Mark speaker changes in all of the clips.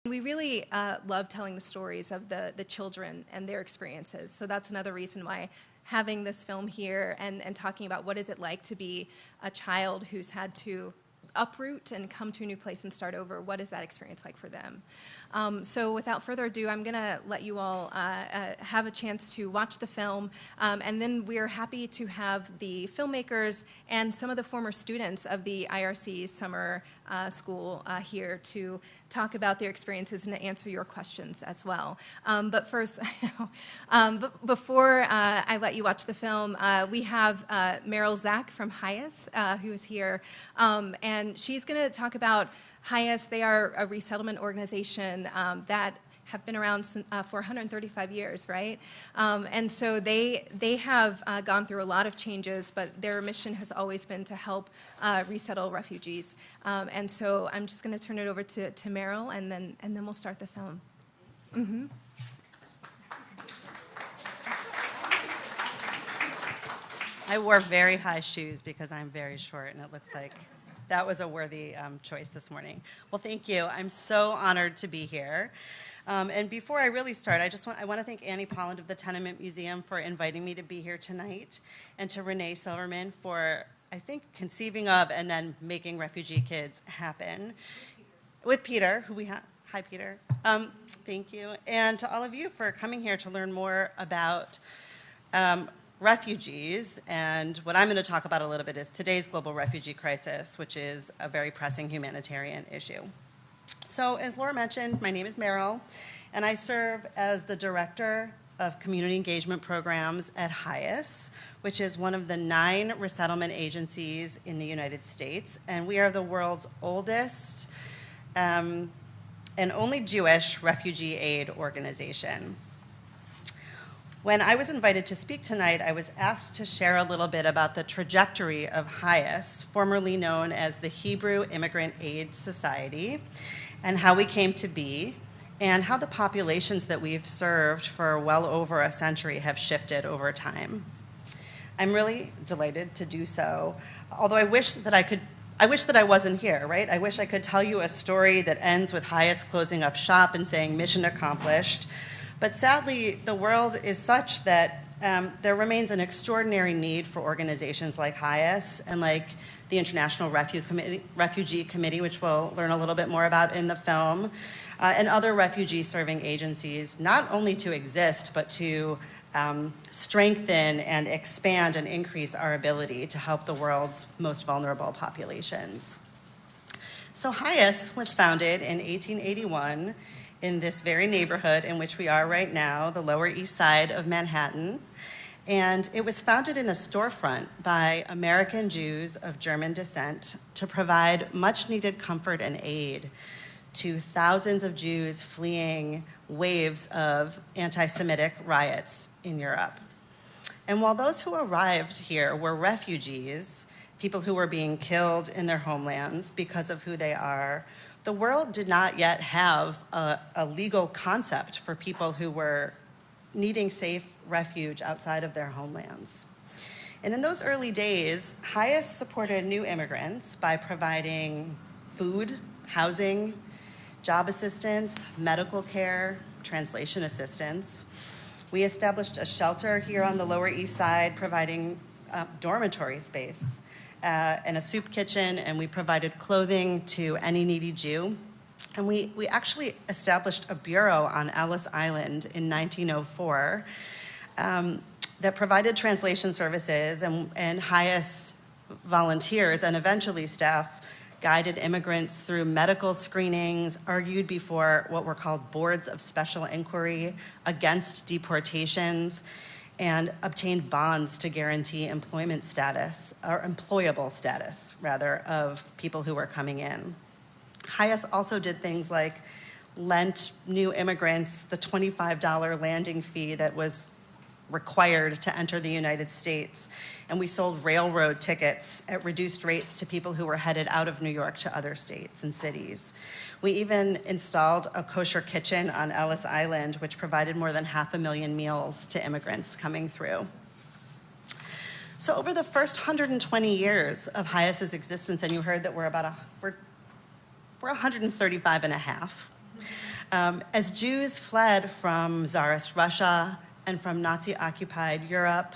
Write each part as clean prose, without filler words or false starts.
Speaker 1: We really love telling the stories of the children and their experiences. So that's another reason why having this film here and talking about what is it like to be a child who's had to uproot and come to a new place and start over. What is that experience like for them? So without further ado, I'm going to let you all have a chance to watch the film, and then we are happy to have the filmmakers and some of the former students of the IRC's summer school here to talk about their experiences and to answer your questions as well. But first, before I let you watch the film, we have Merrill Zach from HIAS who is here, and she's going to talk about HIAS. They are a resettlement organization that have been around for 135 years, right? And so they have gone through a lot of changes, but their mission has always been to help resettle refugees. And so I'm just going to turn it over to Merrill, and then we'll start the film. Mm-hmm.
Speaker 2: I wore very high shoes because I'm very short, and it looks like that was a worthy choice this morning. Well, thank you. I'm so honored to be here. And before I really start, I want to thank Annie Polland of the Tenement Museum for inviting me to be here tonight, and to Renee Silverman for, I think, conceiving of and then making Refugee Kids happen. With Peter, who we have. Hi, Peter. Thank you. And to all of you for coming here to learn more about refugees. And what I'm going to talk about a little bit is today's global refugee crisis, which is a very pressing humanitarian issue. So as Laura mentioned, my name is Merrill, and I serve as the Director of Community Engagement Programs at HIAS, which is one of the 9 resettlement agencies in the United States. And we are the world's oldest and only Jewish refugee aid organization. When I was invited to speak tonight, I was asked to share a little bit about the trajectory of HIAS, formerly known as the Hebrew Immigrant Aid Society, and how we came to be, and how the populations that we've served for well over a century have shifted over time. I'm really delighted to do so, although I wish that I wasn't here, right? I wish I could tell you a story that ends with HIAS closing up shop and saying mission accomplished. But sadly, the world is such that there remains an extraordinary need for organizations like HIAS and like the International Refugee Committee, which we'll learn a little bit more about in the film, and other refugee-serving agencies, not only to exist, but to strengthen and expand and increase our ability to help the world's most vulnerable populations. So HIAS was founded in 1881 in this very neighborhood in which we are right now, the Lower East Side of Manhattan. And it was founded in a storefront by American Jews of German descent to provide much needed comfort and aid to thousands of Jews fleeing waves of anti-Semitic riots in Europe. And while those who arrived here were refugees, people who were being killed in their homelands because of who they are, the world did not yet have a legal concept for people who were needing safe refuge outside of their homelands. And in those early days, HIAS supported new immigrants by providing food, housing, job assistance, medical care, translation assistance. We established a shelter here on the Lower East Side, providing dormitory space and a soup kitchen, and we provided clothing to any needy Jew. And we actually established a bureau on Ellis Island in 1904 that provided translation services, and HIAS volunteers and eventually staff guided immigrants through medical screenings, argued before what were called boards of special inquiry against deportations, and obtained bonds to guarantee employment status, or employable status, rather, of people who were coming in. HIAS also did things like lent new immigrants the $25 landing fee that was required to enter the United States, and we sold railroad tickets at reduced rates to people who were headed out of New York to other states and cities. We even installed a kosher kitchen on Ellis Island, which provided more than 500,000 meals to immigrants coming through. So over the first 120 years of HIAS's existence, and you heard that we're 135 and a half, As Jews fled from Tsarist Russia and from Nazi-occupied Europe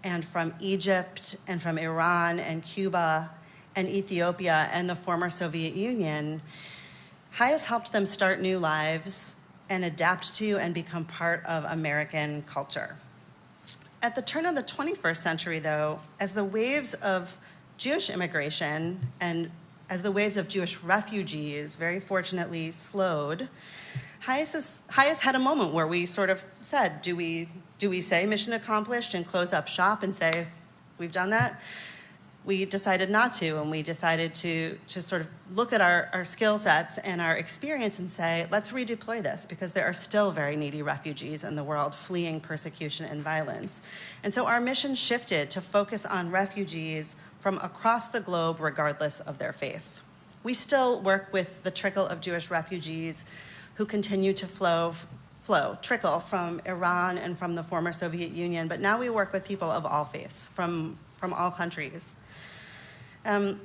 Speaker 2: and from Egypt and from Iran and Cuba and Ethiopia and the former Soviet Union, HIAS helped them start new lives and adapt to and become part of American culture. At the turn of the 21st century, though, as the waves of Jewish immigration and as the waves of Jewish refugees very fortunately slowed, HIAS had a moment where we sort of said, do we say mission accomplished and close up shop and say, we've done that? We decided not to, and we decided to sort of look at our skill sets and our experience and say, let's redeploy this, because there are still very needy refugees in the world fleeing persecution and violence. And so our mission shifted to focus on refugees from across the globe, regardless of their faith. We still work with the trickle of Jewish refugees who continue to trickle from Iran and from the former Soviet Union, but now we work with people of all faiths, from all countries. And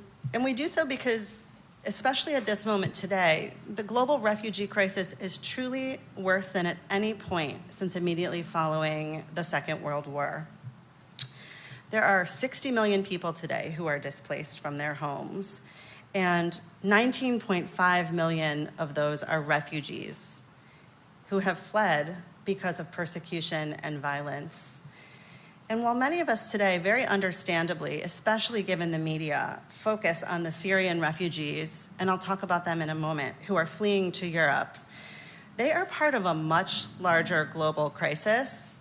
Speaker 2: we do so because, especially at this moment today, the global refugee crisis is truly worse than at any point since immediately following the Second World War. There are 60 million people today who are displaced from their homes, and 19.5 million of those are refugees who have fled because of persecution and violence. And while many of us today, very understandably, especially given the media, focus on the Syrian refugees, and I'll talk about them in a moment, who are fleeing to Europe, they are part of a much larger global crisis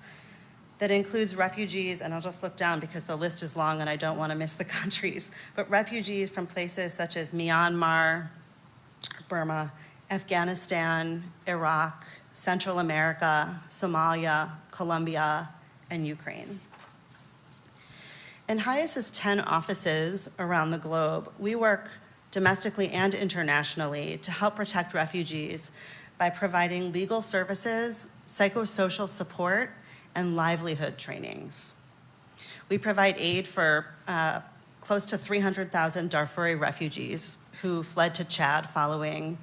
Speaker 2: that includes refugees, and I'll just look down because the list is long and I don't want to miss the countries, but refugees from places such as Myanmar, Burma, Afghanistan, Iraq, Central America, Somalia, Colombia, and Ukraine. In HIAS's 10 offices around the globe, we work domestically and internationally to help protect refugees by providing legal services, psychosocial support, and livelihood trainings. We provide aid for close to 300,000 Darfuri refugees who fled to Chad following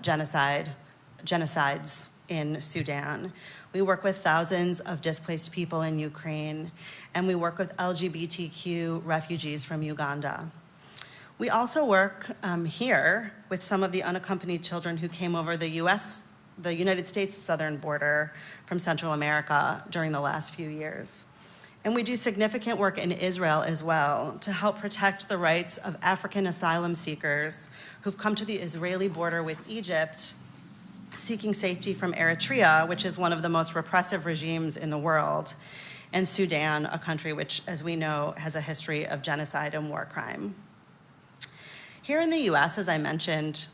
Speaker 2: genocides in Sudan. We work with thousands of displaced people in Ukraine, and we work with LGBTQ refugees from Uganda. We also work here with some of the unaccompanied children who came over the United States southern border from Central America during the last few years. And we do significant work in Israel as well to help protect the rights of African asylum seekers who've come to the Israeli border with Egypt seeking safety from Eritrea, which is one of the most repressive regimes in the world, and Sudan, a country which, as we know, has a history of genocide and war crime. Here in the US, as I mentioned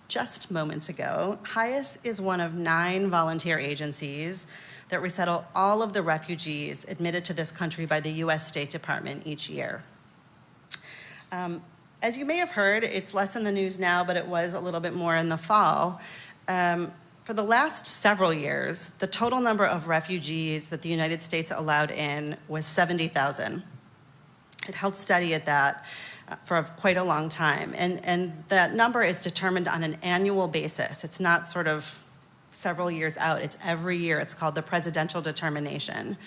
Speaker 2: just moments ago, HIAS is one of 9 volunteer agencies that resettle all of the refugees admitted to this country by the US State Department each year. As you may have heard, it's less in the news now, but it was a little bit more in the fall. For the last several years, the total number of refugees that the United States allowed in was 70,000. It held steady at that for quite a long time. And that number is determined on an annual basis. It's not sort of several years out. It's every year. It's called the presidential determination.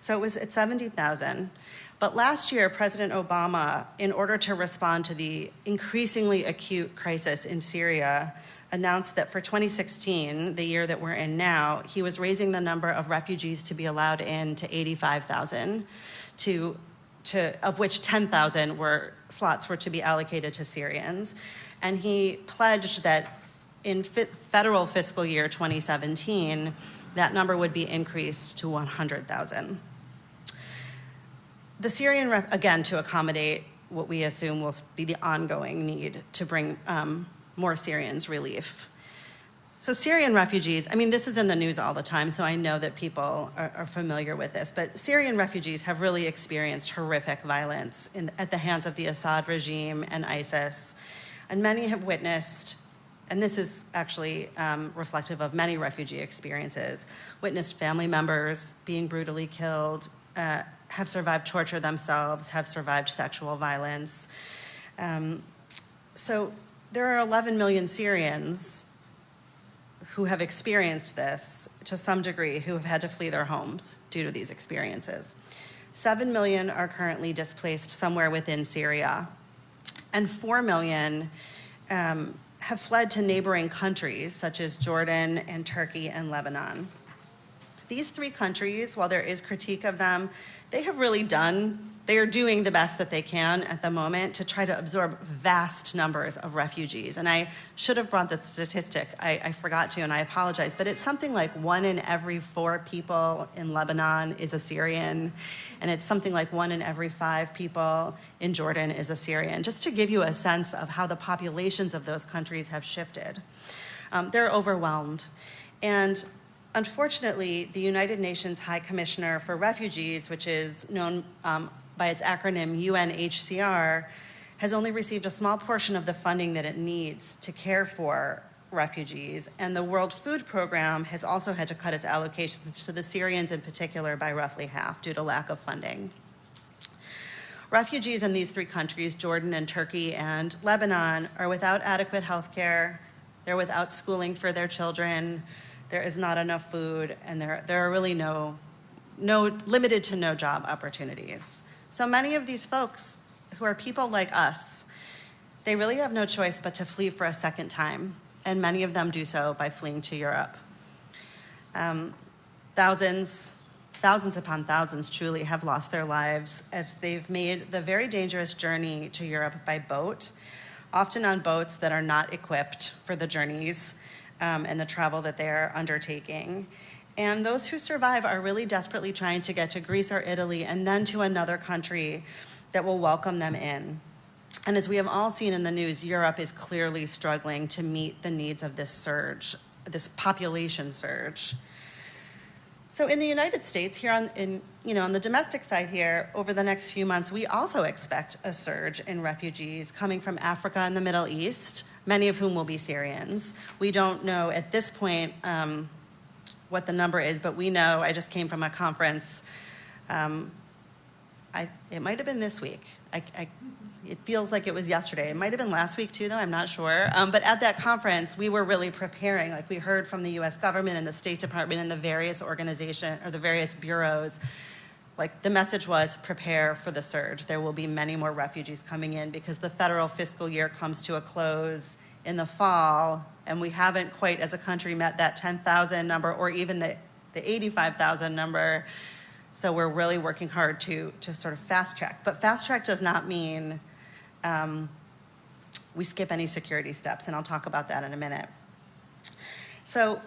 Speaker 2: So it was at 70,000. But last year, President Obama, in order to respond to the increasingly acute crisis in Syria, announced that for 2016, the year that we're in now, he was raising the number of refugees to be allowed in to 85,000, of which 10,000 slots were to be allocated to Syrians. And he pledged that in federal fiscal year 2017, that number would be increased to 100,000. The Syrian, again, to accommodate what we assume will be the ongoing need to bring more Syrians relief. So Syrian refugees, I mean, this is in the news all the time, so I know that people are familiar with this, but Syrian refugees have really experienced horrific violence at the hands of the Assad regime and ISIS. And many have witnessed, and this is actually reflective of many refugee experiences, witnessed family members being brutally killed, have survived torture themselves, have survived sexual violence. So there are 11 million Syrians who have experienced this to some degree, who have had to flee their homes due to these experiences. 7 million are currently displaced somewhere within Syria, and 4 million have fled to neighboring countries such as Jordan and Turkey and Lebanon. These three countries, while there is critique of them, they are doing the best that they can at the moment to try to absorb vast numbers of refugees. And I should have brought the statistic, I forgot to, and I apologize, but it's something like 1 in every 4 people in Lebanon is a Syrian, and it's something like 1 in every 5 people in Jordan is a Syrian, just to give you a sense of how the populations of those countries have shifted. They're overwhelmed. And unfortunately, the United Nations High Commissioner for Refugees, which is known by its acronym UNHCR, has only received a small portion of the funding that it needs to care for refugees. And the World Food Program has also had to cut its allocations to the Syrians in particular by roughly half due to lack of funding. Refugees in these three countries, Jordan and Turkey and Lebanon, are without adequate health care, they're without schooling for their children, there is not enough food, and there are really limited to no job opportunities. So many of these folks who are people like us, they really have no choice but to flee for a second time, and many of them do so by fleeing to Europe. Thousands upon thousands truly have lost their lives as they've made the very dangerous journey to Europe by boat, often on boats that are not equipped for the journeys and the travel that they're undertaking. And those who survive are really desperately trying to get to Greece or Italy and then to another country that will welcome them in. And as we have all seen in the news, Europe is clearly struggling to meet the needs of this surge, this population surge. So in the United States, here on the domestic side here, over the next few months, we also expect a surge in refugees coming from Africa and the Middle East, many of whom will be Syrians. We don't know at this point what the number is, but we know, I just came from a conference, it might have been this week. It feels like it was yesterday. It might have been last week too, though, I'm not sure. But at that conference, we were really preparing, like we heard from the US government and the State Department and the various organizations, or the various bureaus, like the message was prepare for the surge. There will be many more refugees coming in because the federal fiscal year comes to a close in the fall, and we haven't quite as a country met that 10,000 number or even the 85,000 number. So we're really working hard to sort of fast track. But fast track does not mean we skip any security steps, and I'll talk about that in a minute. So,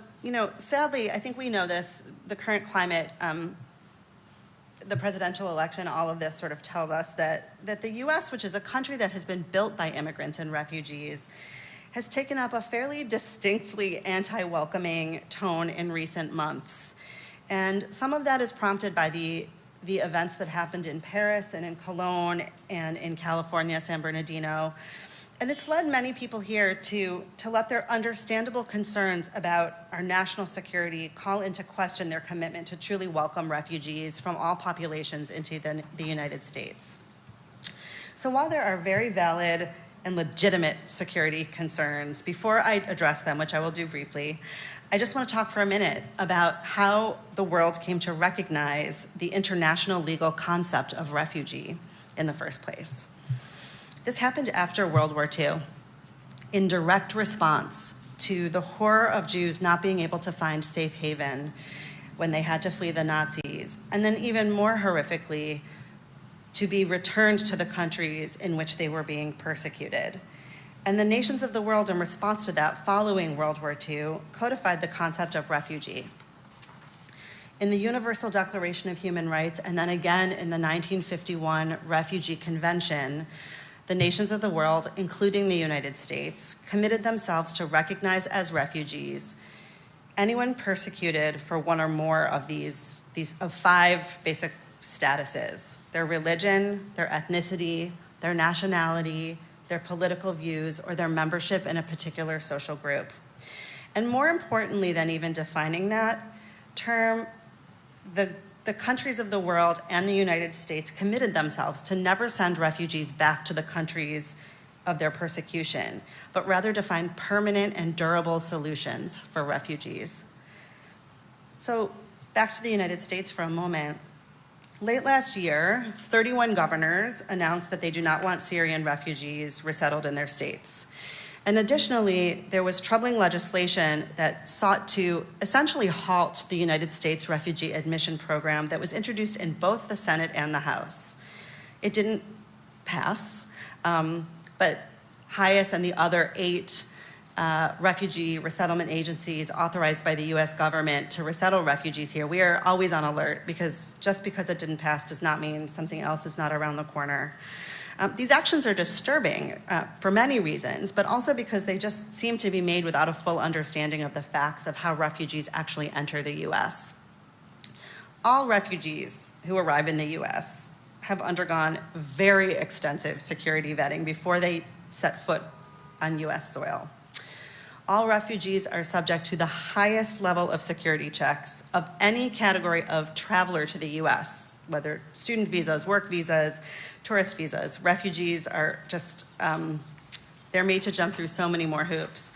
Speaker 2: sadly, I think we know this, the current climate, the presidential election, all of this sort of tells us that the US, which is a country that has been built by immigrants and refugees, has taken up a fairly distinctly anti-welcoming tone in recent months. And some of that is prompted by the events that happened in Paris and in Cologne and in California, San Bernardino. And it's led many people here to let their understandable concerns about our national security call into question their commitment to truly welcome refugees from all populations into the United States. So while there are very valid and legitimate security concerns, before I address them, which I will do briefly, I just want to talk for a minute about how the world came to recognize the international legal concept of refugee in the first place. This happened after World War II, in direct response to the horror of Jews not being able to find safe haven when they had to flee the Nazis, and then even more horrifically, to be returned to the countries in which they were being persecuted. And the nations of the world, in response to that, following World War II, codified the concept of refugee. In the Universal Declaration of Human Rights, and then again in the 1951 Refugee Convention, the nations of the world, including the United States, committed themselves to recognize as refugees anyone persecuted for one or more of these 5 basic statuses: their religion, their ethnicity, their nationality, their political views, or their membership in a particular social group. And more importantly than even defining that term, the countries of the world and the United States committed themselves to never send refugees back to the countries of their persecution, but rather to find permanent and durable solutions for refugees. So back to the United States for a moment. Late last year, 31 governors announced that they do not want Syrian refugees resettled in their states. And additionally, there was troubling legislation that sought to essentially halt the United States refugee admission program that was introduced in both the Senate and the House. It didn't pass, but HIAS and the other 8 refugee resettlement agencies authorized by the US government to resettle refugees here, we are always on alert, because just because it didn't pass does not mean something else is not around the corner. These actions are disturbing for many reasons, but also because they just seem to be made without a full understanding of the facts of how refugees actually enter the US. All refugees who arrive in the US have undergone very extensive security vetting before they set foot on US soil. All refugees are subject to the highest level of security checks of any category of traveler to the US, whether student visas, work visas, tourist visas. Refugees are just, they're made to jump through so many more hoops.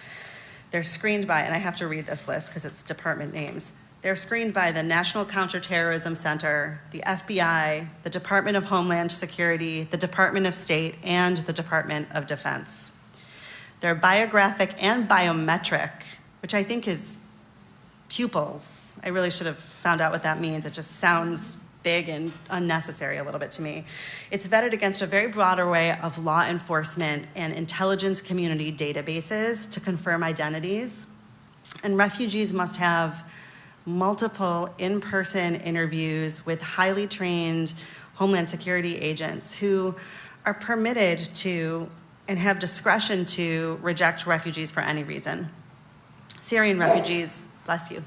Speaker 2: They're screened by, and I have to read this list because it's department names. They're screened by the National Counterterrorism Center, the FBI, the Department of Homeland Security, the Department of State, and the Department of Defense. They're biographic and biometric, which I think is pupils. I really should have found out what that means. It just sounds big and unnecessary a little bit to me. It's vetted against a very broad array of law enforcement and intelligence community databases to confirm identities. And refugees must have multiple in-person interviews with highly trained Homeland Security agents who are permitted to and have discretion to reject refugees for any reason. Syrian refugees, bless you,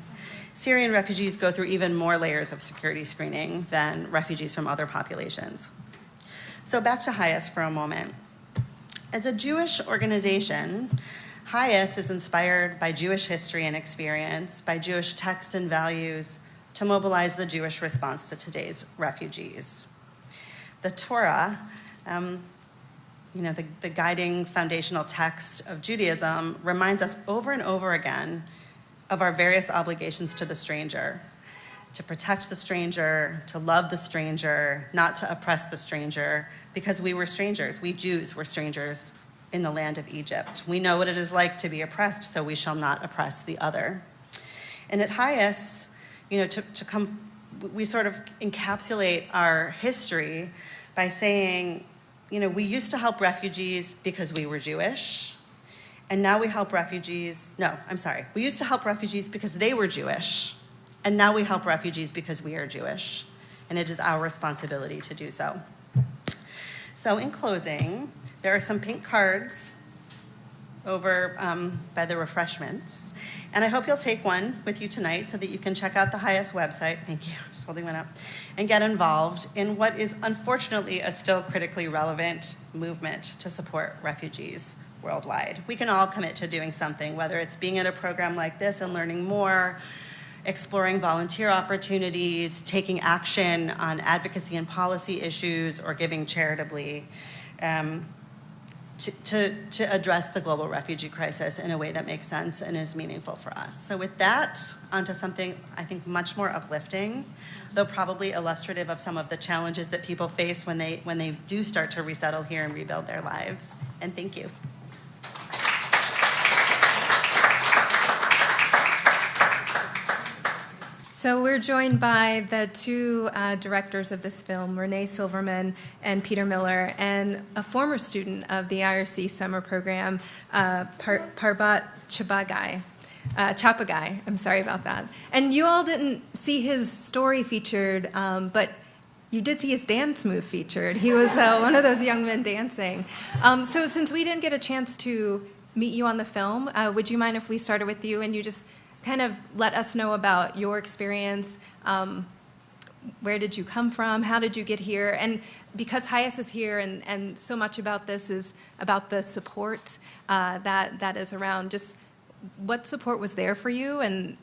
Speaker 2: Syrian refugees go through even more layers of security screening than refugees from other populations. So back to HIAS for a moment. As a Jewish organization, HIAS is inspired by Jewish history and experience, by Jewish texts and values, to mobilize the Jewish response to today's refugees. The Torah, the guiding foundational text of Judaism, reminds us over and over again of our various obligations to the stranger, to protect the stranger, to love the stranger, not to oppress the stranger, because we were strangers. We Jews were strangers in the land of Egypt. We know what it is like to be oppressed, so we shall not oppress the other. And at HIAS, we sort of encapsulate our history by saying, we used to help refugees because we were Jewish, and now we help refugees, we used to help refugees because they were Jewish, and now we help refugees because we are Jewish, and it is our responsibility to do so. So in closing, there are some pink cards over by the refreshments, and I hope you'll take one with you tonight so that you can check out the HIAS website, thank you, just holding one up, and get involved in what is unfortunately a still critically relevant movement to support refugees worldwide. We can all commit to doing something, whether it's being at a program like this and learning more, exploring volunteer opportunities, taking action on advocacy and policy issues, or giving charitably to address the global refugee crisis in a way that makes sense and is meaningful for us. So with that, onto something I think much more uplifting, though probably illustrative of some of the challenges that people face when they do start to resettle here and rebuild their lives. And thank you.
Speaker 1: So we're joined by the 2 directors of this film, Renee Silverman and Peter Miller, and a former student of the IRC summer program, Parbat Chapagai, I'm sorry about that. And you all didn't see his story featured, but you did see his dance move featured. He was one of those young men dancing. So since we didn't get a chance to meet you on the film, would you mind if we started with you and you just kind of let us know about your experience? Where did you come from? How did you get here? And because HIAS is here and so much about this is about the support that is around, just what support was there for you, and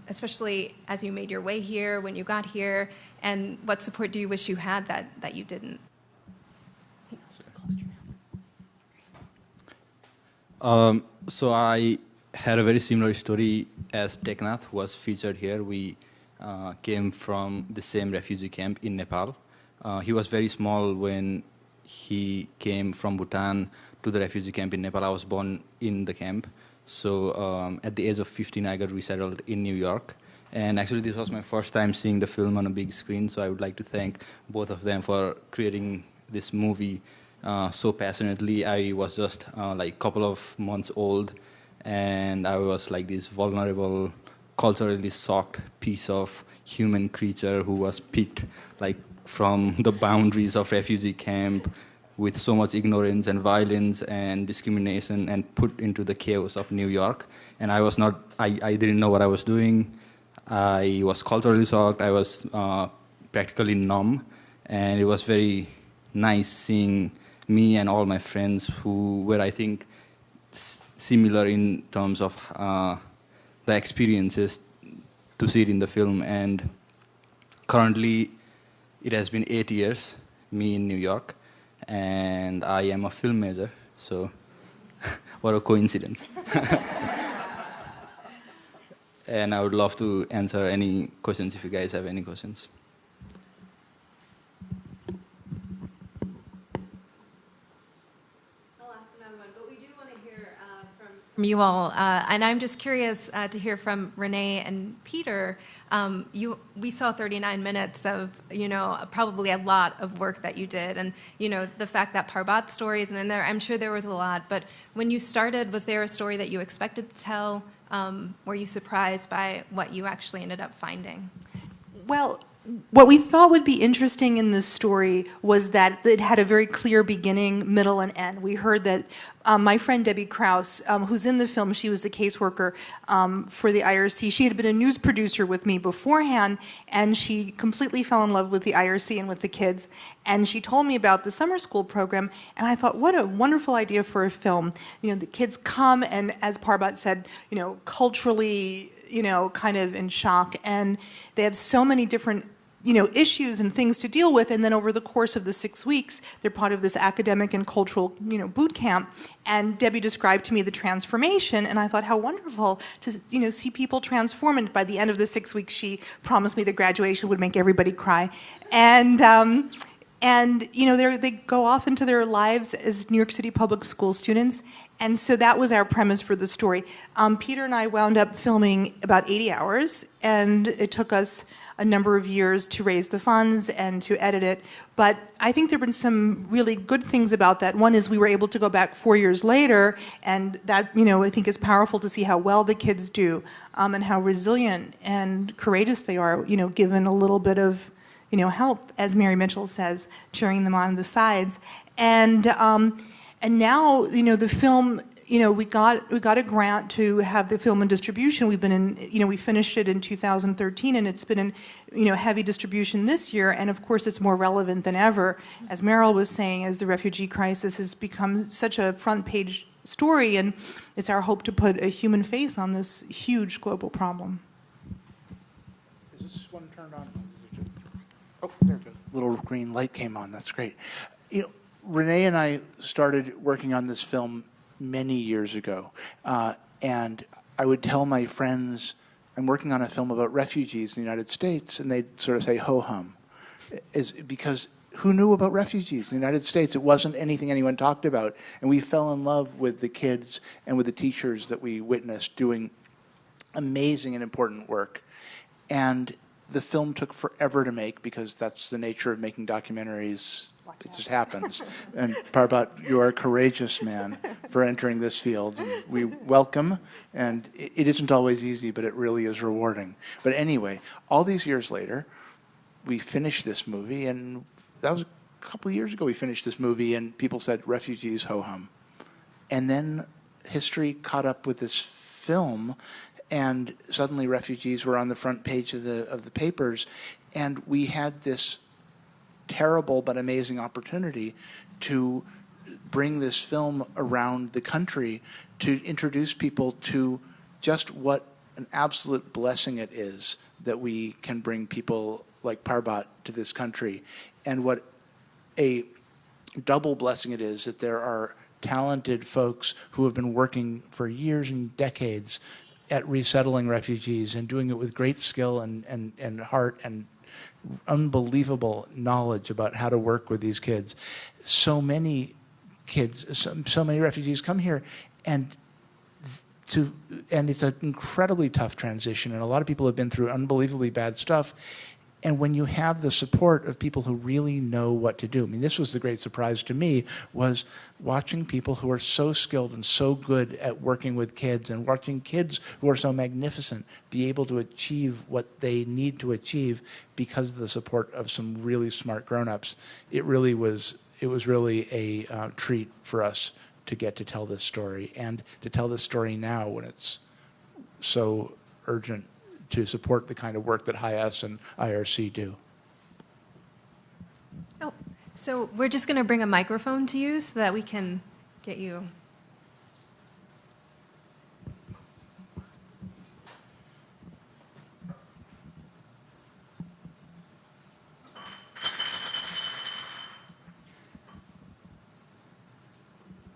Speaker 1: especially as you made your way here, when you got here, and what support do you wish you had that you didn't?
Speaker 3: So I had a very similar story as Teknath, who was featured here. We came from the same refugee camp in Nepal. He was very small when he came from Bhutan to the refugee camp in Nepal. I was born in the camp. So at the age of 15, I got resettled in New York. And actually, this was my first time seeing the film on a big screen, so I would like to thank both of them for creating this movie so passionately. I was just like a couple of months old, and I was like this vulnerable, culturally shocked piece of human creature who was picked like from the boundaries of refugee camp with so much ignorance and violence and discrimination and put into the chaos of New York. And I was not, I didn't know what I was doing. I was culturally shocked. I was practically numb. And it was very nice seeing me and all my friends who were, I think, similar in terms of the experiences to see it in the film. And currently, it has been 8 years, me in New York, and I am a film major, so what a coincidence. And I would love to answer any questions if you guys have any questions.
Speaker 1: I'll ask another one, but we do want to hear from you all. And I'm just curious to hear from Renee and Peter. We saw 39 minutes of, probably a lot of work that you did. And, the fact that Parbat story isn't in there, I'm sure there was a lot. But when you started, was there a story that you expected to tell? Were you surprised by what you actually ended up finding?
Speaker 4: Well, what we thought would be interesting in this story was that it had a very clear beginning, middle, and end. We heard that my friend Debbie Krause, who's in the film, she was the caseworker for the IRC. She had been a news producer with me beforehand, and she completely fell in love with the IRC and with the kids. And she told me about the summer school program, and I thought, what a wonderful idea for a film. The kids come, and as Parbat said, culturally, kind of in shock, and they have so many different issues and things to deal with, and then over the course of the 6 weeks, they're part of this academic and cultural, boot camp. And Debbie described to me the transformation, and I thought how wonderful to, see people transform. And by the end of the 6 weeks, she promised me the graduation would make everybody cry. And they go off into their lives as New York City public school students. And so that was our premise for the story. Peter and I wound up filming about 80 hours, and it took us a number of years to raise the funds and to edit it. But I think there have been some really good things about that. One is we were able to go back 4 years later, and that, I think is powerful to see how well the kids do, and how resilient and courageous they are, given a little bit of help, as Mary Mitchell says, cheering them on the sides. And now, the film, we got a grant to have the film in distribution. We've been in, we finished it in 2013, and it's been in, heavy distribution this year. And of course, it's more relevant than ever, as Merrill was saying, as the refugee crisis has become such a front-page story, and it's our hope to put a human face on this huge global problem.
Speaker 5: Is this one turned on? Oh, there it goes. Little green light came on. That's great. Renee and I started working on this film many years ago, and I would tell my friends, I'm working on a film about refugees in the United States, and they'd sort of say, ho-hum, because who knew about refugees in the United States? It wasn't anything anyone talked about, and we fell in love with the kids and with the teachers that we witnessed doing amazing and important work. And the film took forever to make, because that's the nature of making documentaries. It just happens. And Parbat, you are a courageous man for entering this field. And we welcome, and it isn't always easy, but it really is rewarding. But anyway, all these years later, we finished this movie, and that was a couple of years ago we finished this movie, and people said, refugees, ho-hum. And then history caught up with this film, and suddenly refugees were on the front page of the papers, and we had this terrible but amazing opportunity to bring this film around the country to introduce people to just what an absolute blessing it is that we can bring people like Parbat to this country, and what a double blessing it is that there are talented folks who have been working for years and decades at resettling refugees and doing it with great skill and heart and unbelievable knowledge about how to work with these kids. So many kids, so many refugees come here, and it's an incredibly tough transition, and a lot of people have been through unbelievably bad stuff. And when you have the support of people who really know what to do, I mean, this was the great surprise to me, was watching people who are so skilled and so good at working with kids, and watching kids who are so magnificent be able to achieve what they need to achieve because of the support of some really smart grown-ups. It was really a treat for us to get to tell this story, and to tell this story now when it's so urgent to support the kind of work that HIAS and IRC do.
Speaker 1: Oh, so we're just going to bring a microphone to you so that we can get you.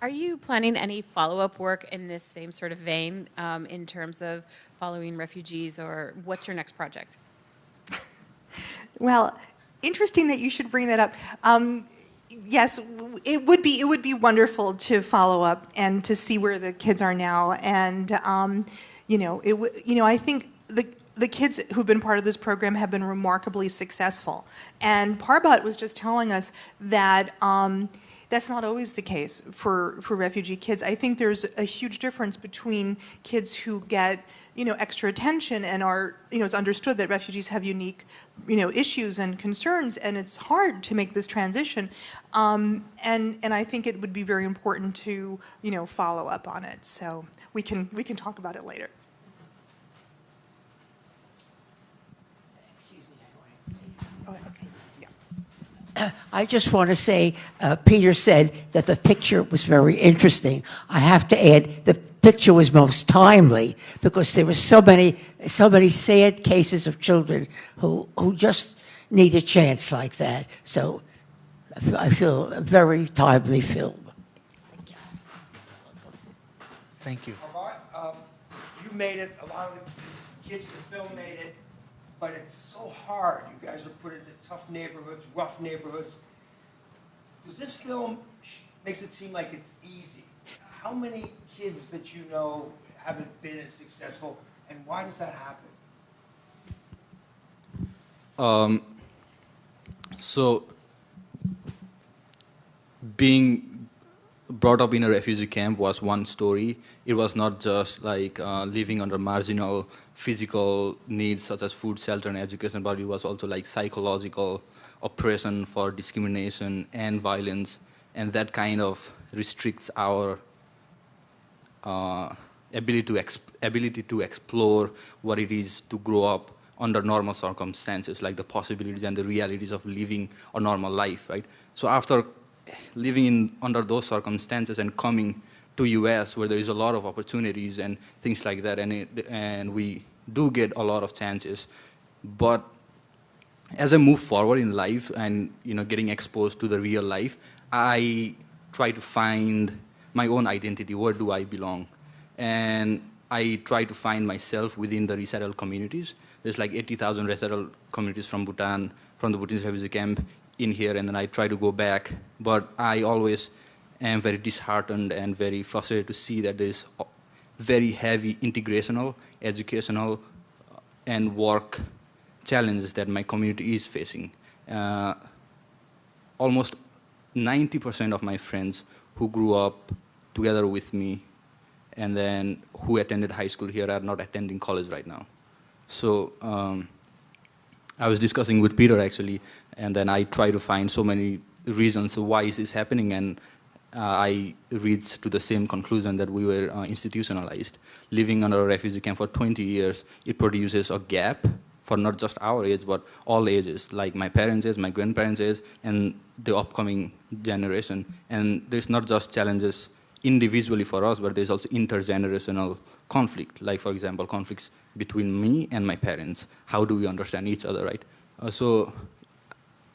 Speaker 6: Are you planning any follow-up work in this same sort of vein in terms of following refugees, or what's your next project?
Speaker 4: Well, interesting that you should bring that up. Yes, it would be wonderful to follow up and to see where the kids are now. And I think the kids who've been part of this program have been remarkably successful. And Parbat was just telling us that that's not always the case for refugee kids. I think there's a huge difference between kids who get extra attention and are, it's understood that refugees have unique, issues and concerns, and it's hard to make this transition. And I think it would be very important to, follow up on it. So we can talk about it later.
Speaker 7: Excuse me, I want to say something.
Speaker 4: Oh, okay.
Speaker 7: I just want to say, Peter said that the picture was very interesting. I have to add, the picture was most timely because there were so many sad cases of children who just need a chance like that. So I feel a very timely film.
Speaker 5: Thank you.
Speaker 8: You made it. A lot of the kids in the film made it. But it's so hard. You guys are put into tough neighborhoods, rough neighborhoods. Does this film makes it seem like it's easy? How many kids that you know haven't been as successful, and why does that happen?
Speaker 3: So, being brought up in a refugee camp was one story. It was not just like living under marginal physical needs such as food, shelter, and education, but it was also like psychological oppression for discrimination and violence, and that kind of restricts our ability to explore what it is to grow up under normal circumstances, like the possibilities and the realities of living a normal life, right? So after living under those circumstances and coming to US, where there is a lot of opportunities and things like that, and we do get a lot of chances, but as I move forward in life and getting exposed to the real life, I try to find my own identity. Where do I belong? And I try to find myself within the Resettle communities. There's like 80,000 Resettle communities from Bhutan, from the Bhutanese refugee camp in here, and then I try to go back. But I always am very disheartened and very frustrated to see that there's very heavy integrational, educational, and work challenges that my community is facing. Almost 90% of my friends who grew up together with me and then who attended high school here are not attending college right now. So I was discussing with Peter actually, and then I try to find so many reasons why is this happening, and I reached to the same conclusion that we were institutionalized. Living under a refugee camp for 20 years, it produces a gap for not just our age, but all ages, like my parents' age, my grandparents' age, and the upcoming generation. And there's not just challenges individually for us, but there's also intergenerational conflict, like, for example, conflicts between me and my parents. How do we understand each other, right? So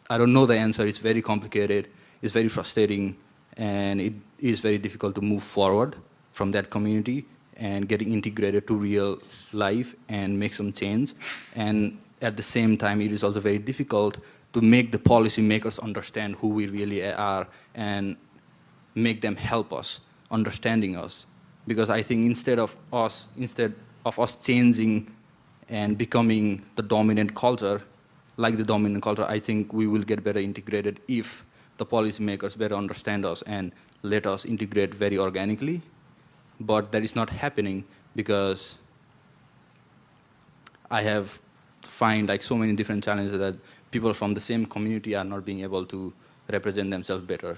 Speaker 3: I don't know the answer. It's very complicated. It's very frustrating. and it is very difficult to move forward from that community and getting integrated to real life and make some change. And at the same time, it is also very difficult to make the policymakers understand who we really are and make them help us, understanding us. Because I think instead of us changing and becoming the dominant culture, like the dominant culture, I think we will get better integrated if the policymakers better understand us and let us integrate very organically. But that is not happening because I have find like so many different challenges that people from the same community are not being able to represent themselves better.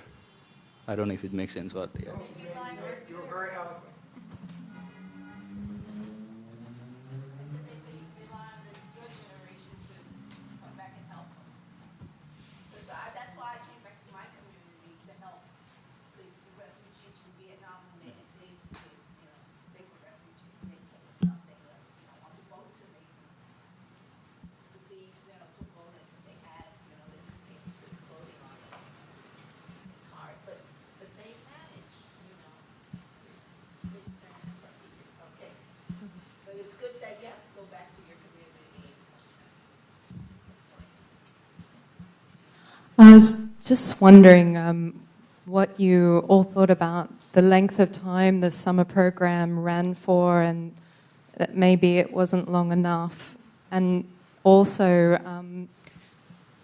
Speaker 3: I don't know if it makes sense, but yeah.
Speaker 8: You're very eloquent.
Speaker 9: That's why I came back to my community to help the refugees from Vietnam when they they were refugees. They came up, they were on the boats and the thieves took all that they had. They just came to put clothing on them. It's hard, but they manage. They turn okay. But it's good that you have to go back to your community. It's important.
Speaker 10: I was just wondering what you all thought about the length of time the summer program ran for, and that maybe it wasn't long enough. And also,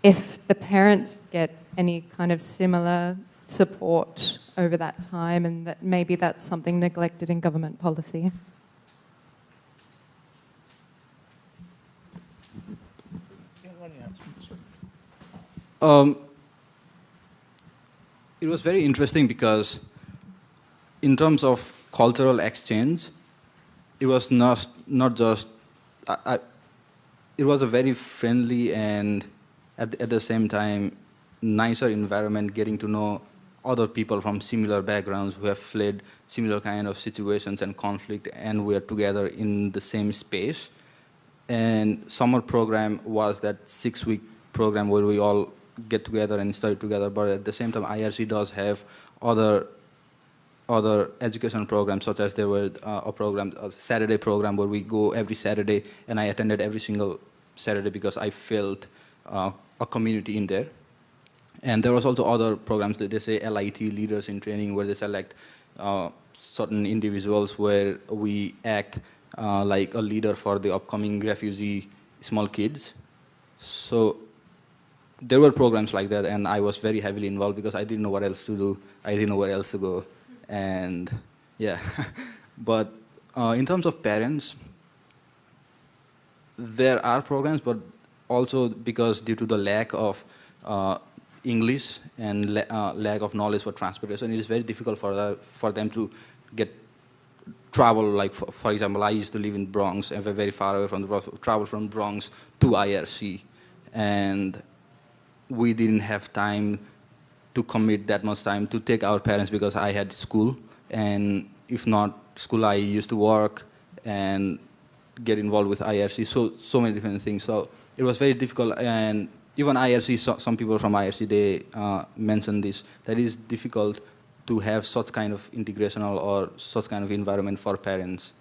Speaker 10: if the parents get any kind of similar support over that time, and that maybe that's something neglected in government policy.
Speaker 3: It was very interesting because in terms of cultural exchange, it was not just, it was a very friendly and at the same time nicer environment, getting to know other people from similar backgrounds who have fled similar kind of situations and conflict, and we are together in the same space. And summer program was that 6-week program where we all get together and study together, but at the same time IRC does have other education programs, such as there were a Saturday program where we go every Saturday, and I attended every single Saturday because I felt a community in there. And there was also other programs that they say LIT, Leaders in Training, where they select certain individuals where we act like a leader for the upcoming refugee small kids. So there were programs like that, and I was very heavily involved because I didn't know what else to do. I didn't know where else to go. And yeah, but in terms of parents, there are programs, but also because due to the lack of English and lack of knowledge for transportation, it is very difficult for them to travel. Like for example, I used to live in Bronx and we're very far away from the Bronx. Travel from Bronx to IRC, and we didn't have time to commit that much time to take our parents because I had school, and if not school, I used to work and get involved with IRC. So many different things. So it was very difficult, and even IRC, some people from IRC, they mentioned this, that it is difficult to have such kind of integrational or such kind of environment for parents.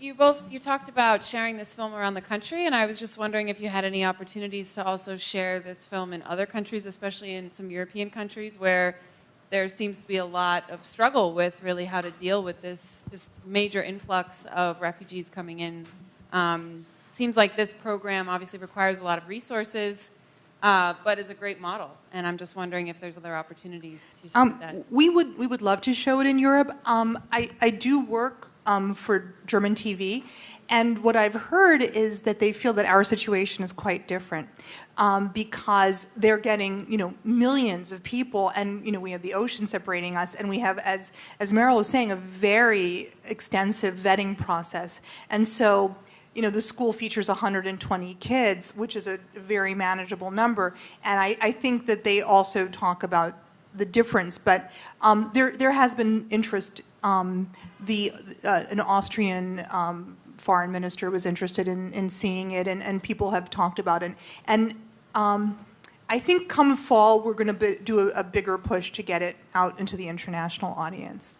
Speaker 6: You talked about sharing this film around the country, and I was just wondering if you had any opportunities to also share this film in other countries, especially in some European countries where there seems to be a lot of struggle with really how to deal with this just major influx of refugees coming in. Seems like this program obviously requires a lot of resources, but is a great model. And I'm just wondering if there's other opportunities to share that.
Speaker 4: We would love to show it in Europe. I do work for German TV, and what I've heard is that they feel that our situation is quite different because they're getting, millions of people, and we have the ocean separating us, and we have, as Merrill was saying, a very extensive vetting process, and so. The school features 120 kids, which is a very manageable number, and I think that they also talk about the difference. But there has been interest. An Austrian foreign minister was interested in seeing it, and people have talked about it. And I think come fall, we're going to do a bigger push to get it out into the international audience.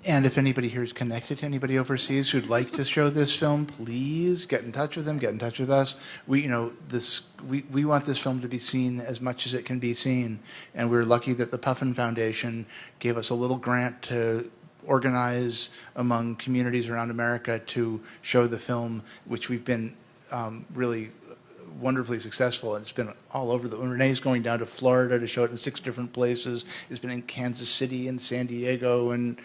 Speaker 5: And if anybody here is connected to anybody overseas who'd like to show this film, please get in touch with them, get in touch with us. We want this film to be seen as much as it can be seen. And we're lucky that the Puffin Foundation gave us a little grant to organize among communities around America to show the film, which we've been really wonderfully successful, and it's been all over Renee's going down to Florida to show it in 6 different places. It's been in Kansas City and San Diego and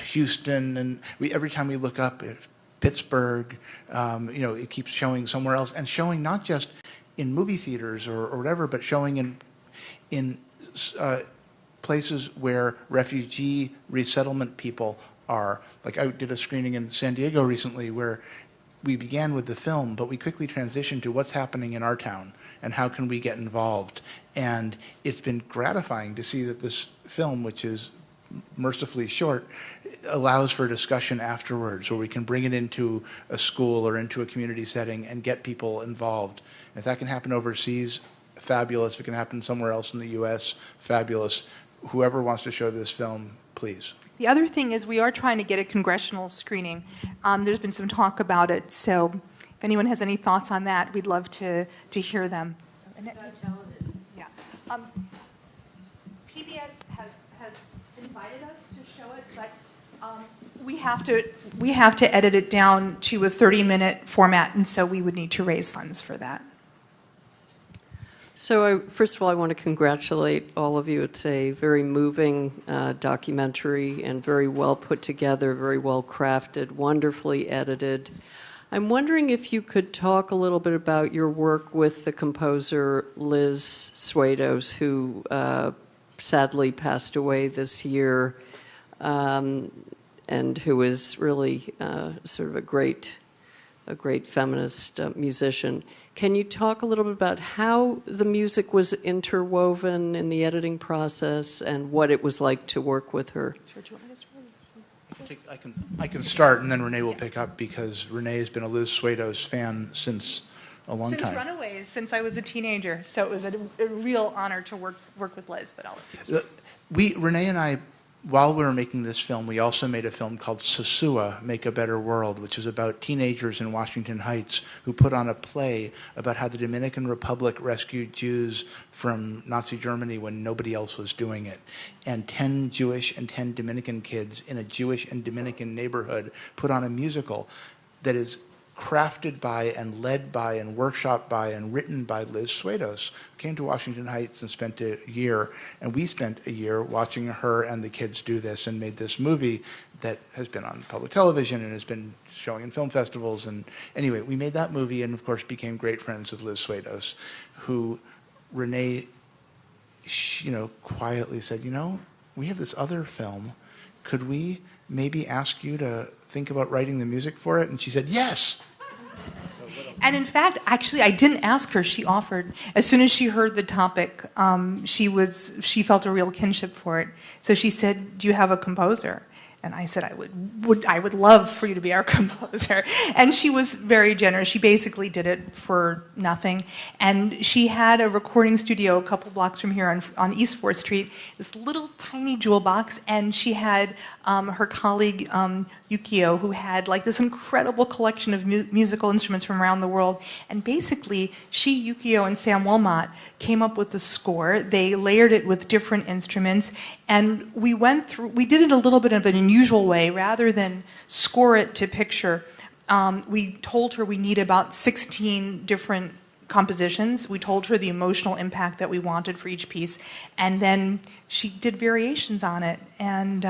Speaker 5: Houston, and every time we look up, Pittsburgh, it keeps showing somewhere else, and showing not just in movie theaters or whatever, but showing in places where refugee resettlement people are. Like I did a screening in San Diego recently where we began with the film, but we quickly transitioned to what's happening in our town and how can we get involved. And it's been gratifying to see that this film, which is mercifully short, allows for discussion afterwards where we can bring it into a school or into a community setting and get people involved. If that can happen overseas, fabulous. If it can happen somewhere else in the U.S., fabulous. Whoever wants to show this film, please.
Speaker 4: The other thing is we are trying to get a congressional screening. There's been some talk about it, so if anyone has any thoughts on that, we'd love to hear them. Yeah. PBS has invited us to show it, but we have to edit it down to a 30-minute format, and so we would need to raise funds for that.
Speaker 11: So first of all, I want to congratulate all of you. It's a very moving documentary and very well put together, very well crafted, wonderfully edited. I'm wondering if you could talk a little bit about your work with the composer Liz Swados, who sadly passed away this year, and who is really sort of a great feminist musician. Can you talk a little bit about how the music was interwoven in the editing process and what it was like to work with her?
Speaker 4: Sure, do you want me to start?
Speaker 5: I can start, and then Renee will pick up, because Renee has been a Liz Swados fan since a long time.
Speaker 4: Since Runaways, since I was a teenager. So it was a real honor to work with Liz. But
Speaker 5: Renee and I, while we were making this film, we also made a film called Sosua, Make a Better World, which is about teenagers in Washington Heights who put on a play about how the Dominican Republic rescued Jews from Nazi Germany when nobody else was doing it. And 10 Jewish and 10 Dominican kids in a Jewish and Dominican neighborhood put on a musical that is crafted by and led by and workshopped by and written by Liz Swados, who came to Washington Heights and spent a year, and we spent a year watching her and the kids do this and made this movie that has been on public television and has been showing in film festivals. And anyway, we made that movie and, of course, became great friends with Liz Swados, who Renee, quietly said, we have this other film. Could we maybe ask you to think about writing the music for it? And she said, yes.
Speaker 4: And in fact, actually, I didn't ask her. She offered. As soon as she heard the topic, she felt a real kinship for it. So she said, "Do you have a composer?" And I said, I would love for you to be our composer. And she was very generous. She basically did it for nothing. And she had a recording studio a couple blocks from here on East 4th Street, this little tiny jewel box. And she had her colleague, Yukio, who had like this incredible collection of musical instruments from around the world. And basically, she, Yukio, and Sam Wilmot came up with the score. They layered it with different instruments. And we did it a little bit of an unusual way. Rather than score it to picture, we told her we need about 16 different compositions. We told her the emotional impact that we wanted for each piece, and then she did variations on it, and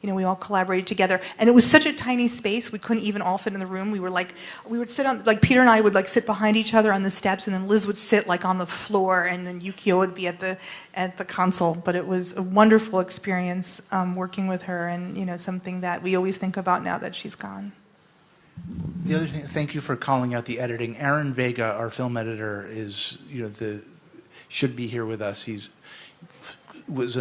Speaker 4: we all collaborated together. And it was such a tiny space, we couldn't even all fit in the room. We would sit on, like Peter and I would sit behind each other on the steps, and then Liz would sit on the floor, and then Yukio would be at the console. But it was a wonderful experience working with her, and something that we always think about now that she's gone.
Speaker 5: The other thing, thank you for calling out the editing. Aaron Vega, our film editor, should be here with us. He's is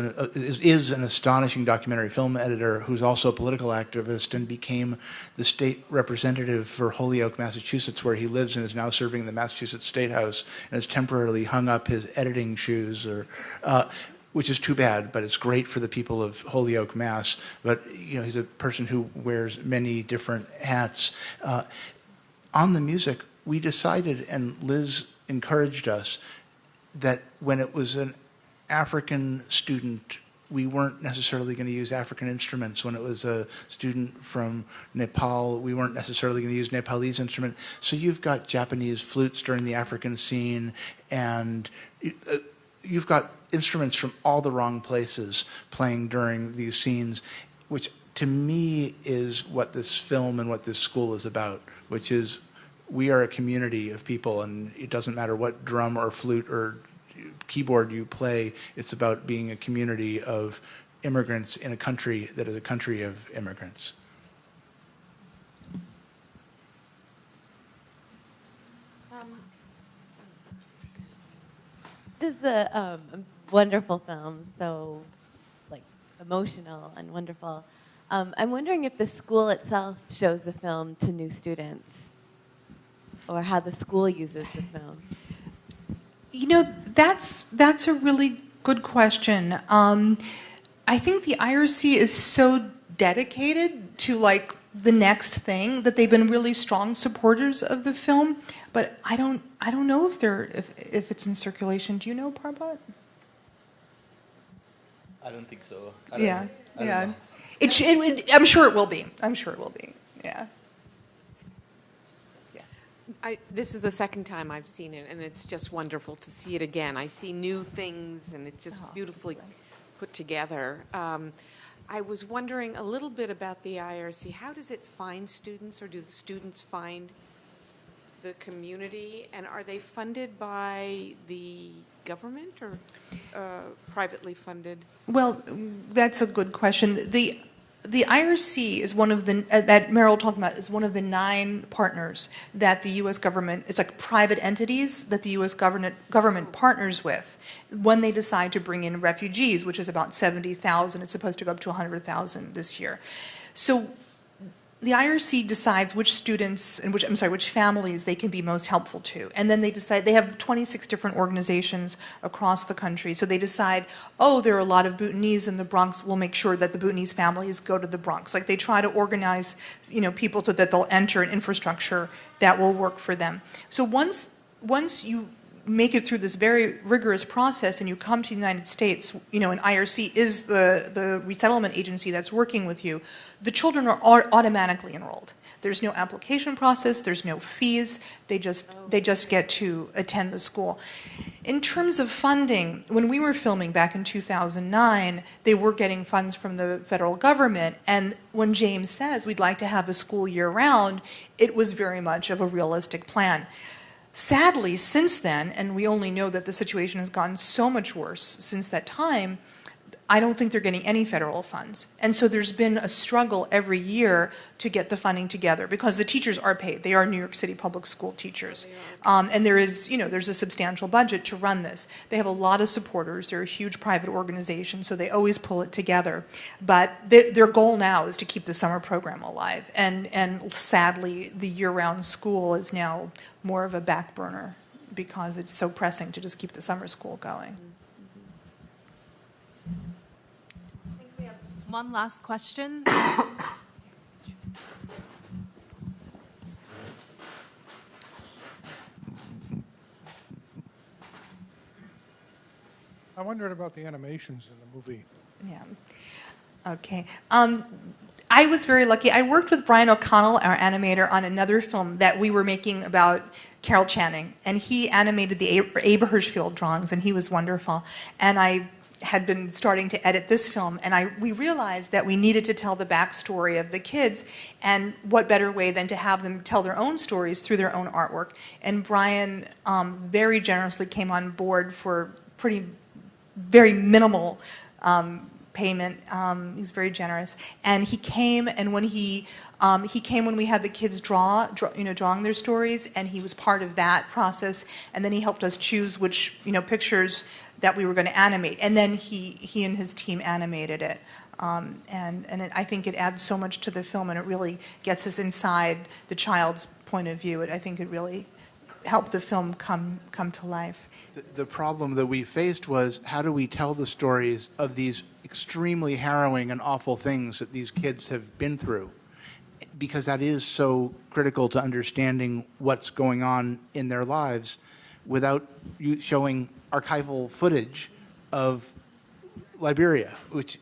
Speaker 5: an astonishing documentary film editor who's also a political activist and became the state representative for Holyoke, Massachusetts, where he lives and is now serving in the Massachusetts State House and has temporarily hung up his editing shoes, which is too bad, but it's great for the people of Holyoke, Mass. But he's a person who wears many different hats. On the music, we decided, and Liz encouraged us, that when it was an African student, we weren't necessarily going to use African instruments. When it was a student from Nepal, we weren't necessarily going to use Nepalese instruments. So you've got Japanese flutes during the African scene, and you've got instruments from all the wrong places playing during these scenes, which to me is what this film and what this school is about, which is we are a community of people, and it doesn't matter what drum or flute or keyboard you play, it's about being a community of immigrants in a country that is a country of immigrants.
Speaker 12: This is a wonderful film, so emotional and wonderful. I'm wondering if the school itself shows the film to new students, or how the school uses the film.
Speaker 4: That's a really good question. I think the IRC is so dedicated to the next thing that they've been really strong supporters of the film. But I don't know if it's in circulation. Do you know, Parbat?
Speaker 3: I don't think so.
Speaker 4: Yeah. I'm sure it will be. Yeah.
Speaker 13: This is the second time I've seen it, and it's just wonderful to see it again. I see new things, and it's just beautifully put together. I was wondering a little bit about the IRC. How does it find students, or do the students find the community? And are they funded by the government or privately funded?
Speaker 4: Well, that's a good question. The IRC is one of the, that Merrill talked about, is one of the 9 partners that the U.S. government, it's like private entities that the U.S. government partners with when they decide to bring in refugees, which is about 70,000. It's supposed to go up to 100,000 this year. So the IRC decides which students and which families they can be most helpful to. And then they decide, they have 26 different organizations across the country. So they decide, there are a lot of Bhutanese in the Bronx, we'll make sure that the Bhutanese families go to the Bronx. They try to organize, people so that they'll enter an infrastructure that will work for them. So once you make it through this very rigorous process and you come to the United States, and IRC is the resettlement agency that's working with you, the children are automatically enrolled. There's no application process, there's no fees, they just get to attend the school. In terms of funding, when we were filming back in 2009, they were getting funds from the federal government, and when James says we'd like to have a school year-round, it was very much of a realistic plan. Sadly, since then, and we only know that the situation has gotten so much worse since that time, I don't think they're getting any federal funds. And so there's been a struggle every year to get the funding together because the teachers are paid. They are New York City public school teachers. And there is, there's a substantial budget to run this. They have a lot of supporters. They're a huge private organization, so they always pull it together. But their goal now is to keep the summer program alive. And sadly, the year-round school is now more of a back burner because it's so pressing to just keep the summer school going.
Speaker 14: One last question.
Speaker 15: I wondered about the animations in the movie.
Speaker 4: Yeah. Okay. I was very lucky. I worked with Brian O'Connell, our animator, on another film that we were making about Carol Channing, and he animated the Abe Hirschfield drawings, and he was wonderful. And I had been starting to edit this film, and we realized that we needed to tell the backstory of the kids, and what better way than to have them tell their own stories through their own artwork. And Brian very generously came on board for very minimal payment. He's very generous. And he came, and when he He came when we had the kids drawing their stories, and he was part of that process. And then he helped us choose which, pictures that we were going to animate. And then he and his team animated it. I think it adds so much to the film, and it really gets us inside the child's point of view. I think it really helped the film come to life.
Speaker 5: The problem that we faced was, how do we tell the stories of these extremely harrowing and awful things that these kids have been through? Because that is so critical to understanding what's going on in their lives, without you showing archival footage of Liberia, which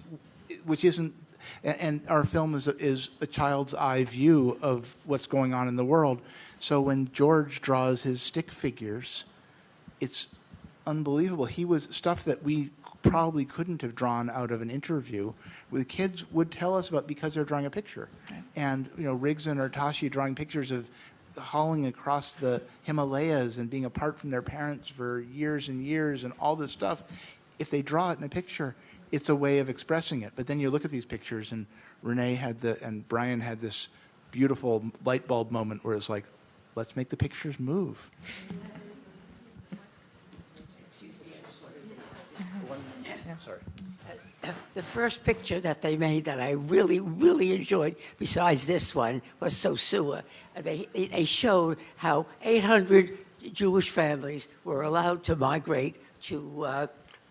Speaker 5: isn't, and our film is a child's eye view of what's going on in the world. So when George draws his stick figures, it's unbelievable. He was stuff that we probably couldn't have drawn out of an interview. The kids would tell us about, because they're drawing a picture. Okay. And Riggs and Artashi drawing pictures of hauling across the Himalayas and being apart from their parents for years and years and all this stuff. If they draw it in a picture, it's a way of expressing it. But then you look at these pictures, and Renee and Brian had this beautiful light bulb moment where it's like, let's make the pictures move. Sorry.
Speaker 7: The first picture that they made that I really, really enjoyed, besides this one, was Sosua. They showed how 800 Jewish families were allowed to migrate to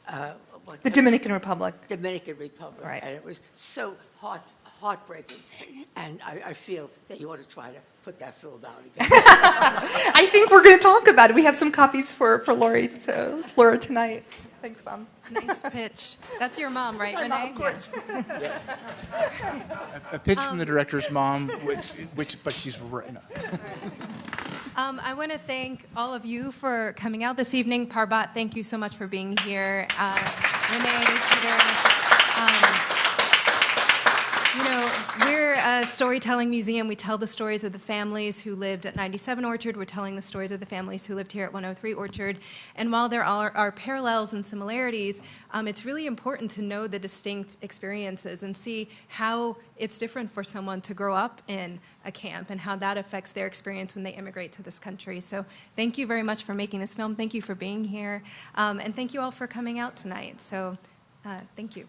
Speaker 4: the Dominican Republic.
Speaker 7: Dominican Republic,
Speaker 4: right?
Speaker 7: And it was so heartbreaking. And I feel that you ought to try to put that film out again.
Speaker 4: I think we're going to talk about it. We have some copies for Laura tonight. Thanks, Mom.
Speaker 1: Nice pitch. That's your mom, right, Renee?
Speaker 4: Mom, of course.
Speaker 5: A pitch from the director's mom, but she's right.
Speaker 1: I want to thank all of you for coming out this evening. Parbat, thank you so much for being here. Renee, Peter. We're a storytelling museum. We tell the stories of the families who lived at 97 Orchard. We're telling the stories of the families who lived here at 103 Orchard. And while there are parallels and similarities, it's really important to know the distinct experiences and see how it's different for someone to grow up in a camp and how that affects their experience when they immigrate to this country. So thank you very much for making this film. Thank you for being here. And thank you all for coming out tonight. So thank you.